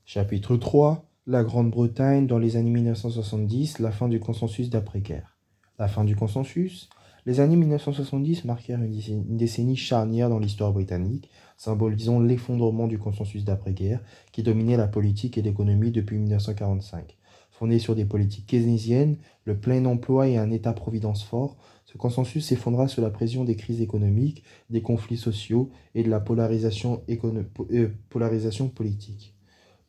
Chapitre 3. La Grande-Bretagne dans les années 1970, la fin du consensus d'après-guerre. La fin du consensus. Les années 1970 marquèrent une décennie charnière dans l'histoire britannique, symbolisant l'effondrement du consensus d'après-guerre qui dominait la politique et l'économie depuis 1945. Fondé sur des politiques keynésiennes, le plein emploi et un État-providence fort, ce consensus s'effondra sous la pression des crises économiques, des conflits sociaux et de la polarisation politique.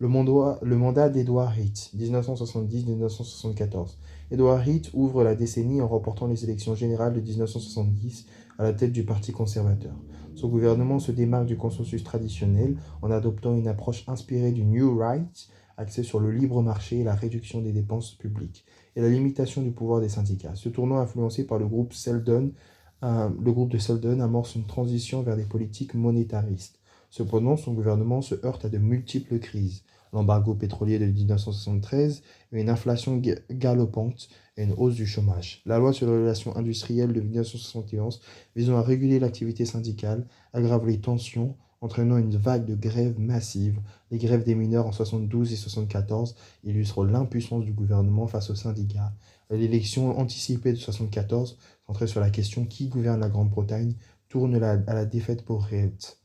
Le mandat d'Edward Heath, 1970-1974. Edward Heath ouvre la décennie en remportant les élections générales de 1970 à la tête du Parti conservateur. Son gouvernement se démarque du consensus traditionnel en adoptant une approche inspirée du New Right, axée sur le libre marché et la réduction des dépenses publiques, et la limitation du pouvoir des syndicats. Ce tournant influencé par le groupe de Selden amorce une transition vers des politiques monétaristes. Cependant, son gouvernement se heurte à de multiples crises. L'embargo pétrolier de 1973, une inflation galopante et une hausse du chômage. La loi sur les relations industrielles de 1971 visant à réguler l'activité syndicale aggrave les tensions, entraînant une vague de grèves massives. Les grèves des mineurs en 72 et 74 illustrent l'impuissance du gouvernement face aux syndicats. L'élection anticipée de 74, centrée sur la question qui gouverne la Grande-Bretagne, tourne à la défaite pour Heath.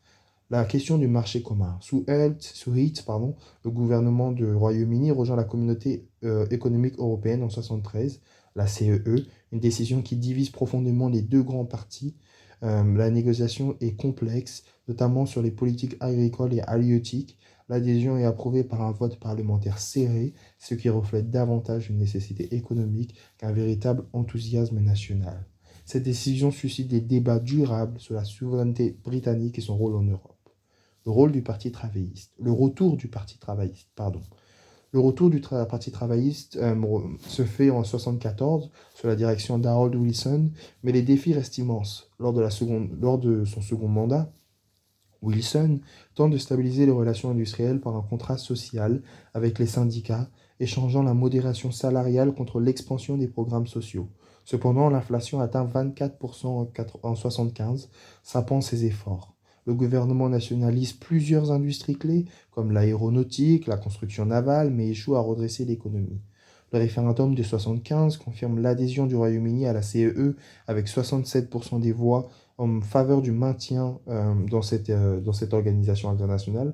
La question du marché commun. Sous Heath, le gouvernement du Royaume-Uni rejoint la communauté économique européenne en 1973, la CEE, une décision qui divise profondément les deux grands partis. La négociation est complexe, notamment sur les politiques agricoles et halieutiques. L'adhésion est approuvée par un vote parlementaire serré, ce qui reflète davantage une nécessité économique qu'un véritable enthousiasme national. Cette décision suscite des débats durables sur la souveraineté britannique et son rôle en Europe. Le rôle du Parti travailliste. Le retour du Parti travailliste, pardon. Le retour du Parti travailliste se fait en 1974 sous la direction d'Harold Wilson, mais les défis restent immenses. Lors de son second mandat, Wilson tente de stabiliser les relations industrielles par un contrat social avec les syndicats, échangeant la modération salariale contre l'expansion des programmes sociaux. Cependant, l'inflation atteint 24% en 1975, sapant ses efforts. Le gouvernement nationalise plusieurs industries clés, comme l'aéronautique, la construction navale, mais échoue à redresser l'économie. Le référendum de 1975 confirme l'adhésion du Royaume-Uni à la CEE avec 67% des voix en faveur du maintien dans cette organisation internationale,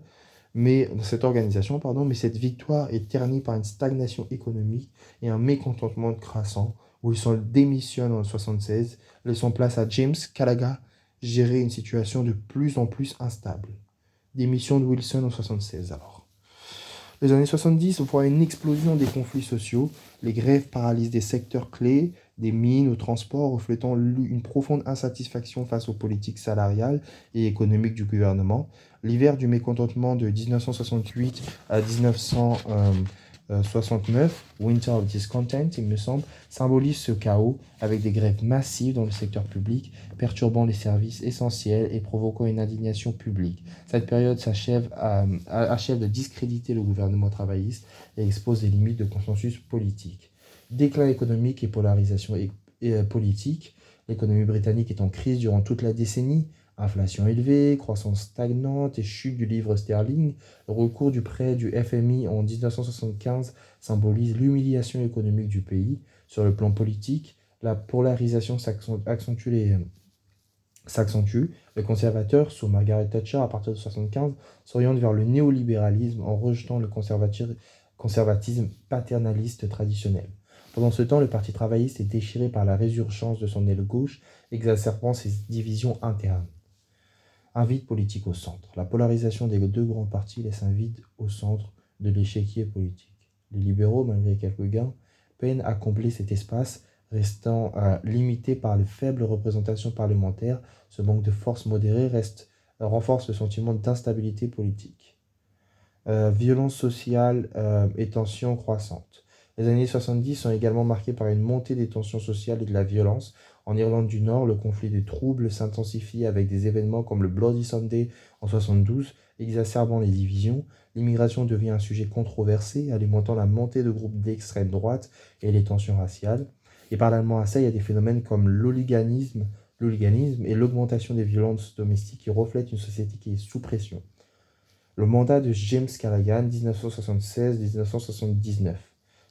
mais cette victoire est ternie par une stagnation économique et un mécontentement croissant. Wilson démissionne en 1976, laissant place à James Gallagher gérer une situation de plus en plus instable. Démission de Wilson en 1976 alors. Les années 70 voient une explosion des conflits sociaux. Les grèves paralysent des secteurs clés, des mines au transport, reflétant une profonde insatisfaction face aux politiques salariales et économiques du gouvernement. L'hiver du mécontentement de 1968 à 1969, Winter of Discontent, il me semble, symbolise ce chaos avec des grèves massives dans le secteur public, perturbant les services essentiels et provoquant une indignation publique. Cette période achève de discréditer le gouvernement travailliste et expose les limites de consensus politique. Déclin économique et polarisation politique. L'économie britannique est en crise durant toute la décennie. Inflation élevée, croissance stagnante et chute du livre sterling. Le recours du prêt du FMI en 1975 symbolise l'humiliation économique du pays. Sur le plan politique, la polarisation s'accentue. Les conservateurs, sous Margaret Thatcher à partir de 1975, s'orientent vers le néolibéralisme en rejetant le conservatisme paternaliste traditionnel. Pendant ce temps, le Parti travailliste est déchiré par la résurgence de son aile gauche, exacerbant ses divisions internes. Un vide politique au centre. La polarisation des deux grands partis laisse un vide au centre de l'échiquier politique. Les libéraux, malgré quelques gains, peinent à combler cet espace, restant limité par les faibles représentations parlementaires. Ce manque de force modérée renforce le sentiment d'instabilité politique. Violence sociale et tensions croissantes. Les années 70 sont également marquées par une montée des tensions sociales et de la violence. En Irlande du Nord, le conflit de troubles s'intensifie avec des événements comme le Bloody Sunday en 1972, exacerbant les divisions. L'immigration devient un sujet controversé, alimentant la montée de groupes d'extrême droite et les tensions raciales. Et parallèlement à ça, il y a des phénomènes comme l'hooliganisme et l'augmentation des violences domestiques qui reflètent une société qui est sous pression. Le mandat de James Callaghan, 1976-1979.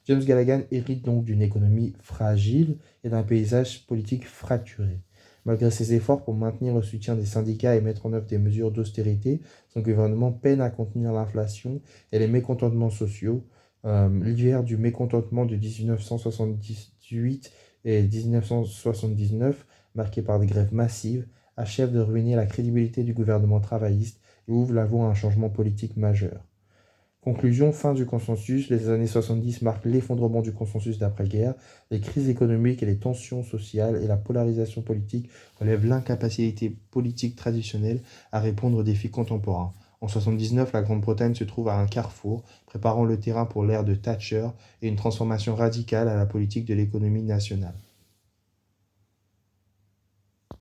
James Callaghan hérite donc d'une économie fragile et d'un paysage politique fracturé. Malgré ses efforts pour maintenir le soutien des syndicats et mettre en œuvre des mesures d'austérité, son gouvernement peine à contenir l'inflation et les mécontentements sociaux. L'hiver du mécontentement de 1978 et 1979, marqué par des grèves massives, achève de ruiner la crédibilité du gouvernement travailliste et ouvre la voie à un changement politique majeur. Conclusion, fin du consensus. Les années 70 marquent l'effondrement du consensus d'après-guerre. Les crises économiques et les tensions sociales et la polarisation politique relèvent l'incapacité politique traditionnelle à répondre aux défis contemporains. En 1979, la Grande-Bretagne se trouve à un carrefour, préparant le terrain pour l'ère de Thatcher et une transformation radicale à la politique de l'économie nationale.